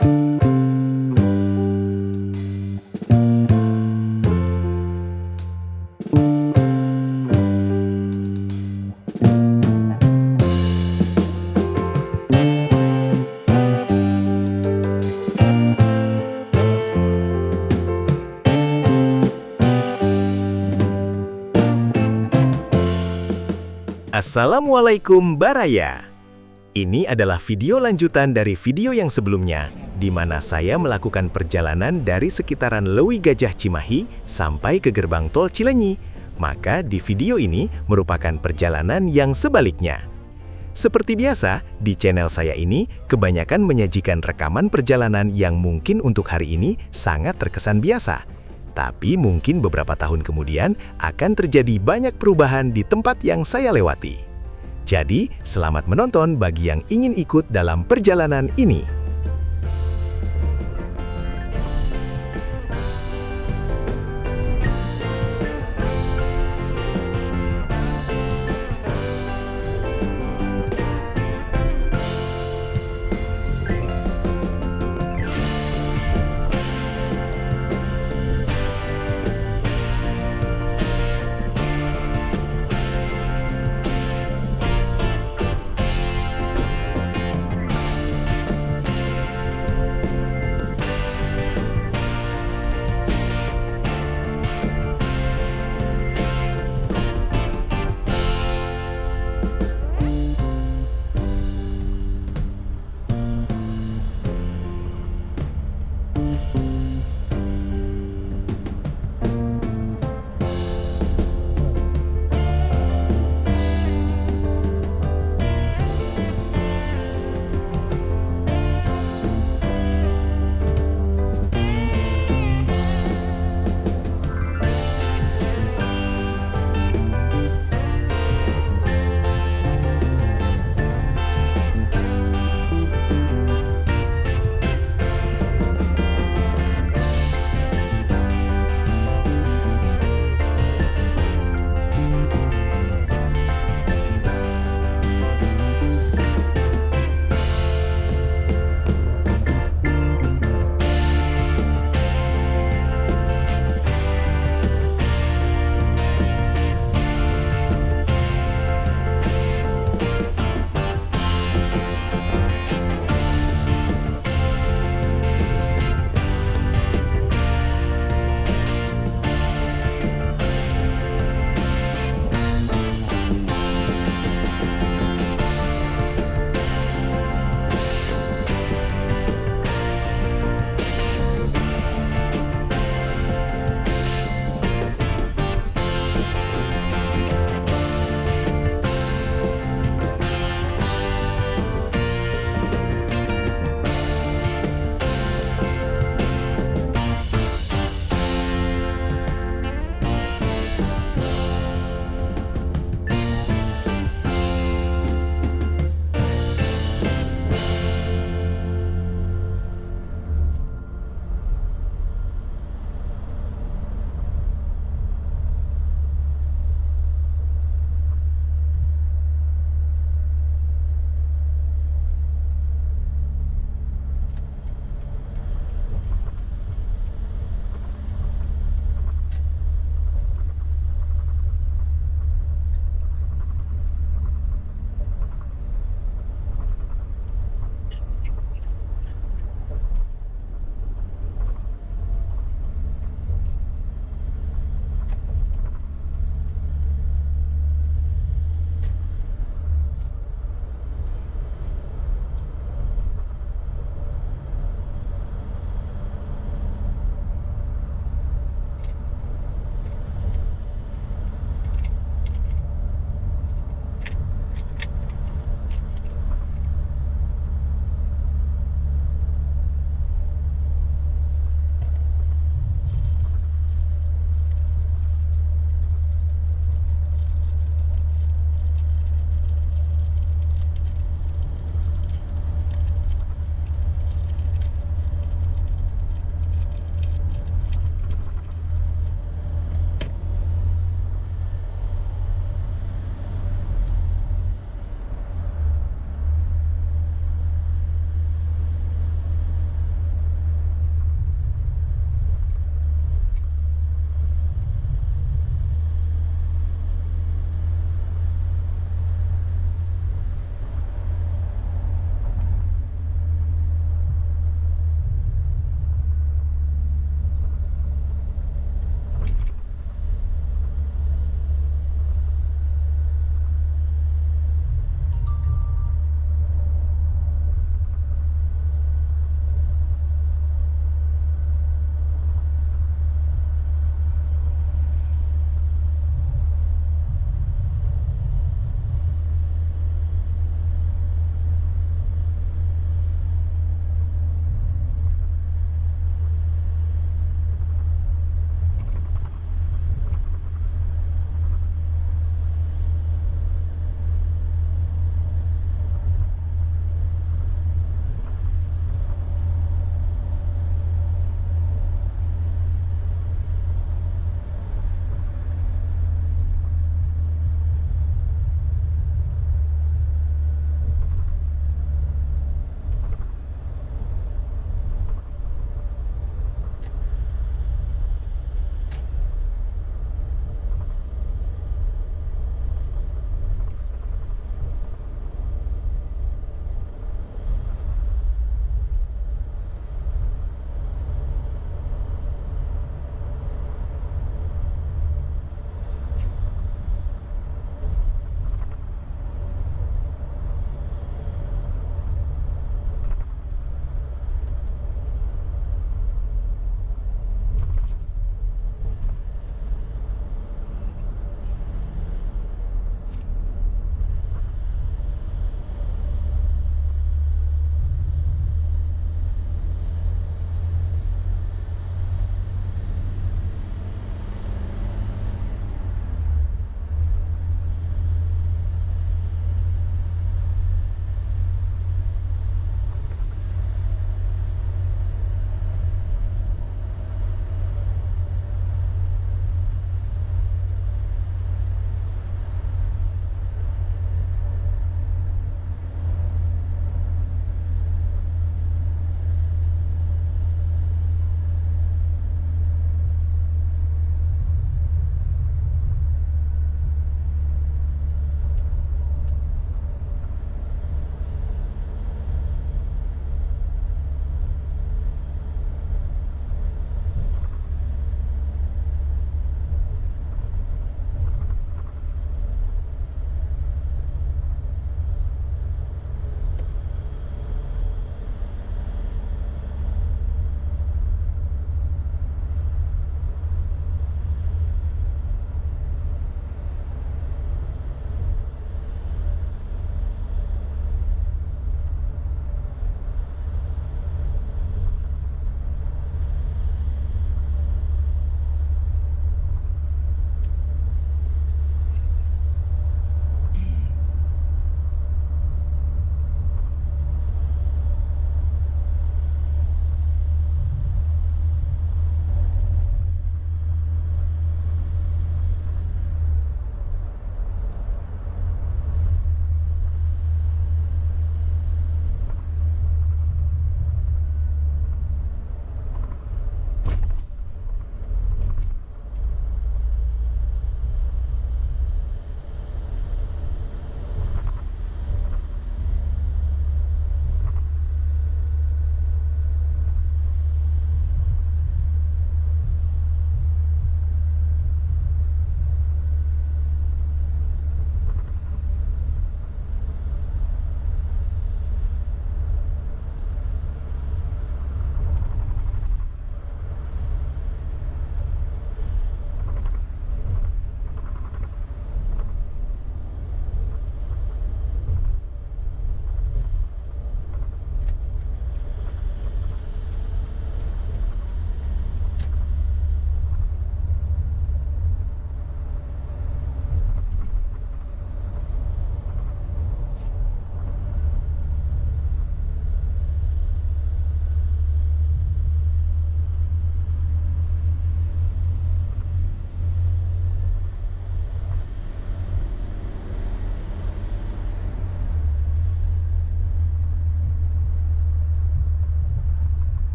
Assalamualaikum Baraya. Ini adalah video lanjutan dari video yang sebelumnya, di mana saya melakukan perjalanan dari sekitaran Lewi Gajah Cimahi sampai ke gerbang tol Cilenyi. Maka di video ini merupakan perjalanan yang sebaliknya. Seperti biasa, di channel saya ini kebanyakan menyajikan rekaman perjalanan yang mungkin untuk hari ini sangat terkesan biasa. Tapi mungkin beberapa tahun kemudian akan terjadi banyak perubahan di tempat yang saya lewati. Jadi, selamat menonton bagi yang ingin ikut dalam perjalanan ini.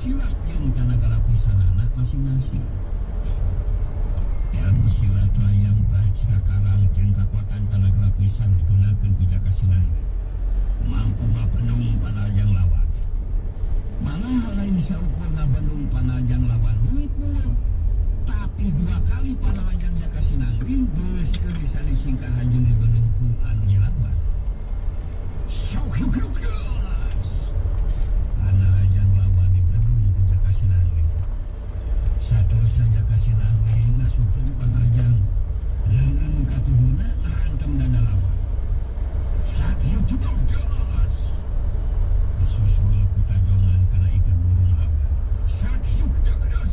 silat jeung tenaga lapisanana masing-masing. Ilmu silat layang baca karang jeung kakuatan tenaga lapisan digunakeun ku Jaka Sinangling mampu ngabenung panajang lawan. Malah lain saukur ngabenung panajang lawan hungkul, tapi 2 kali panajang Jaka Sinangling geus teu bisa disingkahan jeung dibenung ku anu nyelawan. Panajang lawan dibenung ku Jaka Sinangling. Saterusna Jaka Sinangling ngasupkeun panajang leungeun katuhuna ngahantem dana lawan. Sakieu tugas disusul ku tajongan kana ikan burung lawan. Sakieu tugas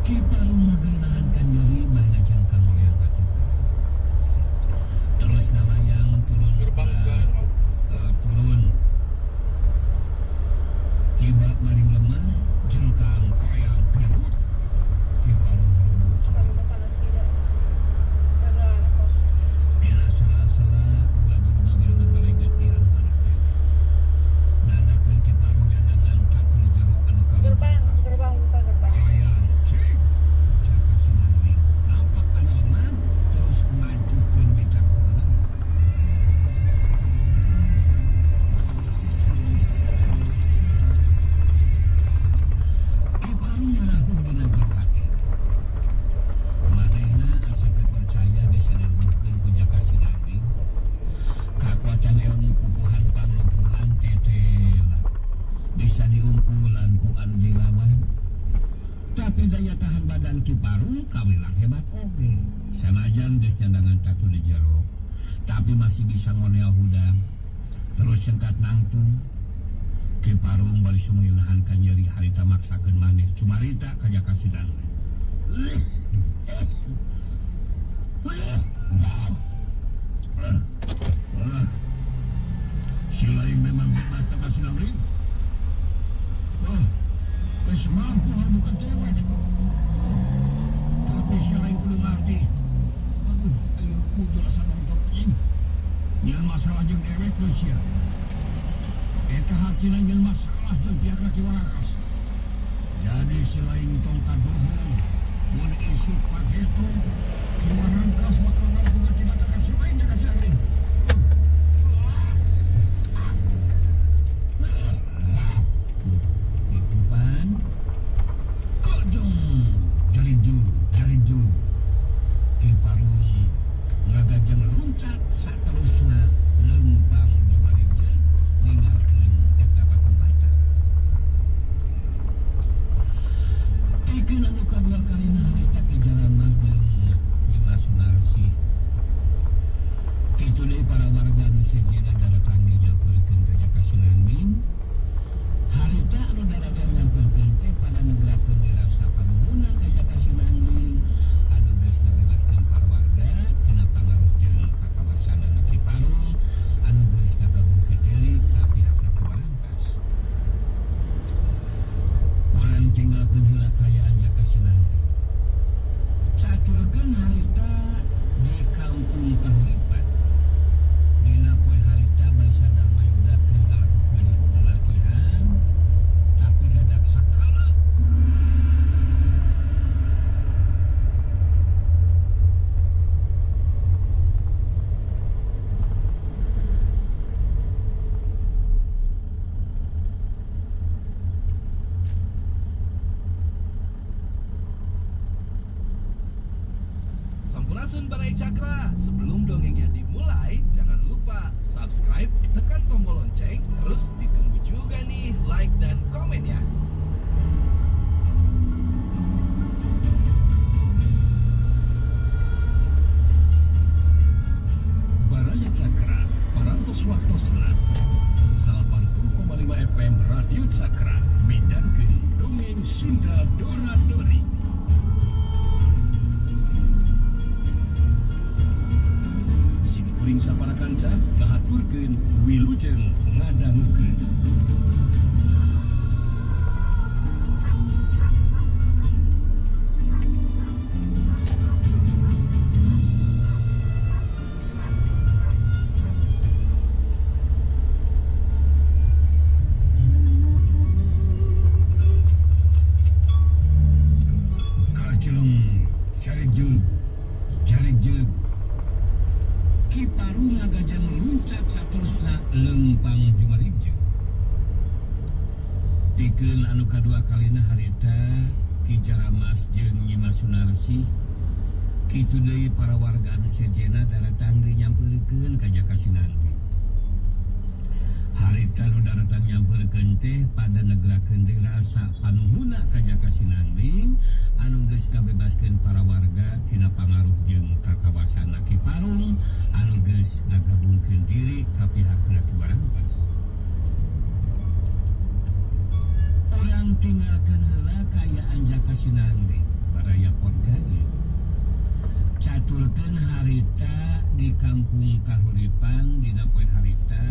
Ki Parung ngageunaan nyeri banyak yang kang moyang katukan. Terus ngalayang turun tiba maring lemah jengkang payang pedut Ki Parung dina sela-sela dua durmamil membalik getian anak teh. Nanakeun Ki Parung nyandangan katul jero anu Gerbang buka. hayang cek Jaka Sinangling nampak anu lemah terus majukeun bijaksana. Ki Parung nyarahu dina jero hati. Manehna asa percaya bisa dirubuhkeun ku Jaka Sinangling. Kakuatan ilmu pupuhan panglepuhan tetela bisa diungkulan ku anu dilawan. Tapi daya tahan badan Ki Parung kawilang hebat oge. Sanajan geus nyandangan tatu di jero, tapi masih bisa ngonel hudang. Terus cengkat nangtung. Ki Parung bali sumuy nahankan nyeri harita maksakeun maneh cumarita ka Jaka Sinangling. Si lain memang hebat Jaka Sinangling. Geus mampu harbukan dewek. Tapi si lain kudu ngarti. Aduh, ayo bujur sanonton ini. Nyeun masalah jeung dewek geus sia. Eta hartina nyeun masalah jeung pihak laki warakas. Jadi si lain tong kadohong. Mun isuk pageto, Ki Warakas bakal ngampungan tina Jaka Sinangling Jaka Sinangling. Itupan kojong jarijug Ki Parung ngagajeng luncat saterusna lempang jumarijeg ninggalkeun eta patempatan. Pikeun anu kadua kalina harita ke jalan mas jeung Dimas Sunarsi. Kitu deui para warga nu sejena daratang nyampeurkeun ka Jaka Sinangling. Harita anu daratang nyampeukeun teh pada negelakeun dirasa panuhuna ka Jaka Sinangling anu geus ngabebaskeun para warga tina pangaruh jeung kakawasanana Ki Parung anu geus ngagabungkeun deui ka pihak Ki Warakas. Urang tinggalkeun heula kayaan Jaka Sinangling. Caturkeun harita di kampung kahuripan. Dina poe harita bae sadar mayudakeun ngalakukeun latihan, tapi dadak sakala Sampurasun Barai Cakra. Sebelum dongengnya dimulai, jangan lupa subscribe, tekan tombol lonceng, terus ditunggu juga nih like dan komen ya. Baraya Cakra, parantos waktosna 80,5 FM Radio Cakra, midangkeun dongeng Sunda Dora-Dori. Simkuring sapara kanca ngahaturkeun wilujeng ngadangukeun. Jareg Ki Parung gajah meluncat saterusna lempang jumaribjeug. Pikeun anu kadua kalina harita Ki Jaramas jeung Nyi Mas Sunarsi kitu deui para warga anu sejena daratang dinyampeurkeun ka Jaka Sinangling. Harita nu daratang nyampeurkeun teh pada negerakeun deui rasa panuhuna ka Jaka Sinangling anu geus ngabebaskeun para warga tina pangaruh jeung kakawasan Ki Parung anu geus ngagabungkeun diri ka pihak Ki Barangkas. Urang tinggalkeun heula kayaan Jaka Sinangling baraya podga ieu. Caturkeun harita di kampung kahuripan dina poe harita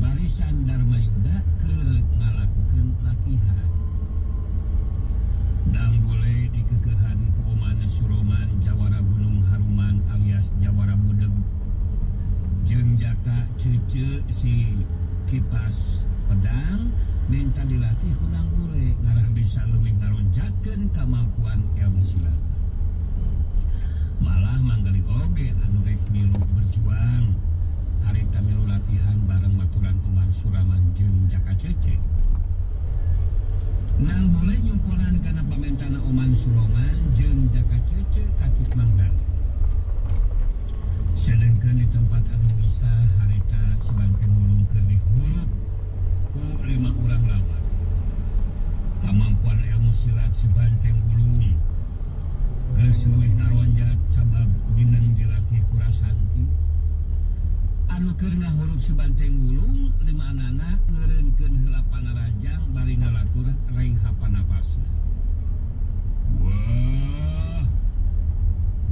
barisan Darmayuda keur ngalakukeun latihan. Dang boleh dikeukehan ku Oman Suroman Jawara Gunung Haruman alias Jawara Budeg jeung Jaka Cece si kipas pedang minta dilatih ku Nang Bule ngarah bisa leuwih ngaronjatkeun kamampuan ilmu silat. Malah manggali oge anu rek milu berjuang harita milu latihan bareng maturan Oman Suraman jeung Jaka Cece. Nang Bule nyumponan kana pamentana Oman Suroman jeung Jaka Cece katut manggali. Sedengkeun di tempat anu bisa harita Subanteng Wulung keur dihulup ku 5 urang lawan. Kamampuan ilmu silat Subanteng Wulung geus leuwih ngaronjat sabab mineng dilatih ku Rasanti. Anu keur ngahulup Subanteng Wulung 5 anana ngeureunkeun heula panarajang bari ngalatur reng hapanapasna. Wah,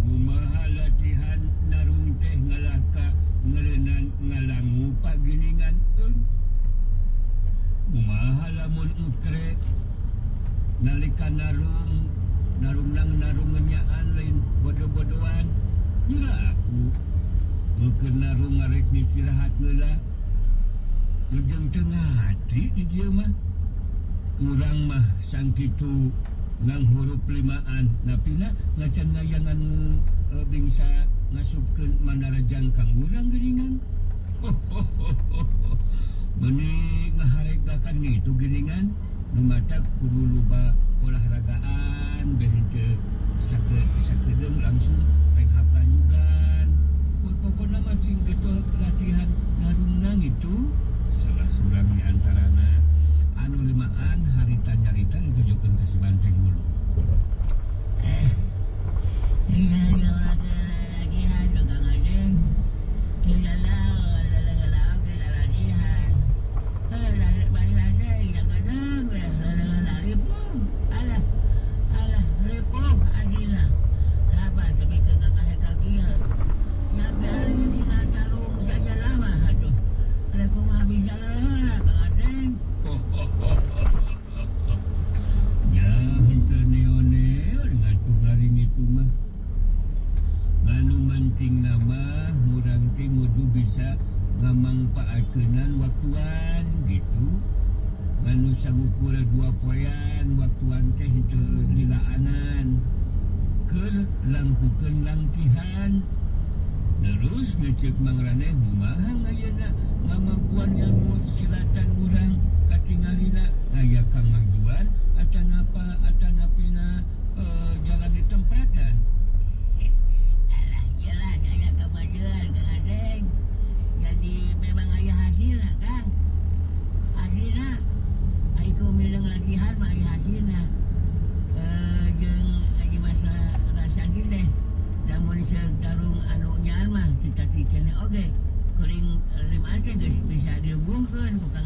kumaha latihan narung teh ngalah ka ngeureunnan ngalangu paginingan eung. Kumaha lamun engkrek nalika narung ngenyaan lain bodo-bodoan nyira aku ngeukeun narung ngarek istirahat heula jeung teu ngatri di dieu mah urang mah sangkitu nganghurup 5an napina ngacan ngayangan bingsa ngasupkeun mandarajang kang urang geuningan. Meuni ngaharegakan gitu geuningan nu matak kudu loba olahragaan beh teu sakedeung langsung reng hapranyugan. Pokona mah cing getol latihan narungna gitu. Salah surang di antarana anu 5an harita nyarita ditujukeun ka Subanteng Wulung. Iya latihan Kang Aden. Kilalau latihan. Balik yang kadang ripuh. Alah ripuh asina. Lapas kepikir kaki ya gali di natarung saja lama aduh. Ada kumaha bisa leheula Kang Aden. Ya henteu neo-neo ngatu garing itu mah. Nganu manting nama murang teh kudu bisa ngamangpaatkeunnan waktuan gitu. Nganu sangukur 2 poean waktuan teh henteu lilaanan. Keur langkukeun langtihan. Terus ngecek mangraneh kumaha ngayeuna ngamampuan ilmu silatan urang katingalina ngaya Kang Mangjuan atanapina jalan di tempatan. Alah jelas aya kemajuan Kang Aden. Jadi memang aya hasilna Kang. Hasilna aiko mileng latihan mah aya hasilna. Jeung Haji Masa Rasanti teh da mun tarung anu nyaan mah kita tikene oge kuring 5 teh geus bisa dibuhkeun ku Kang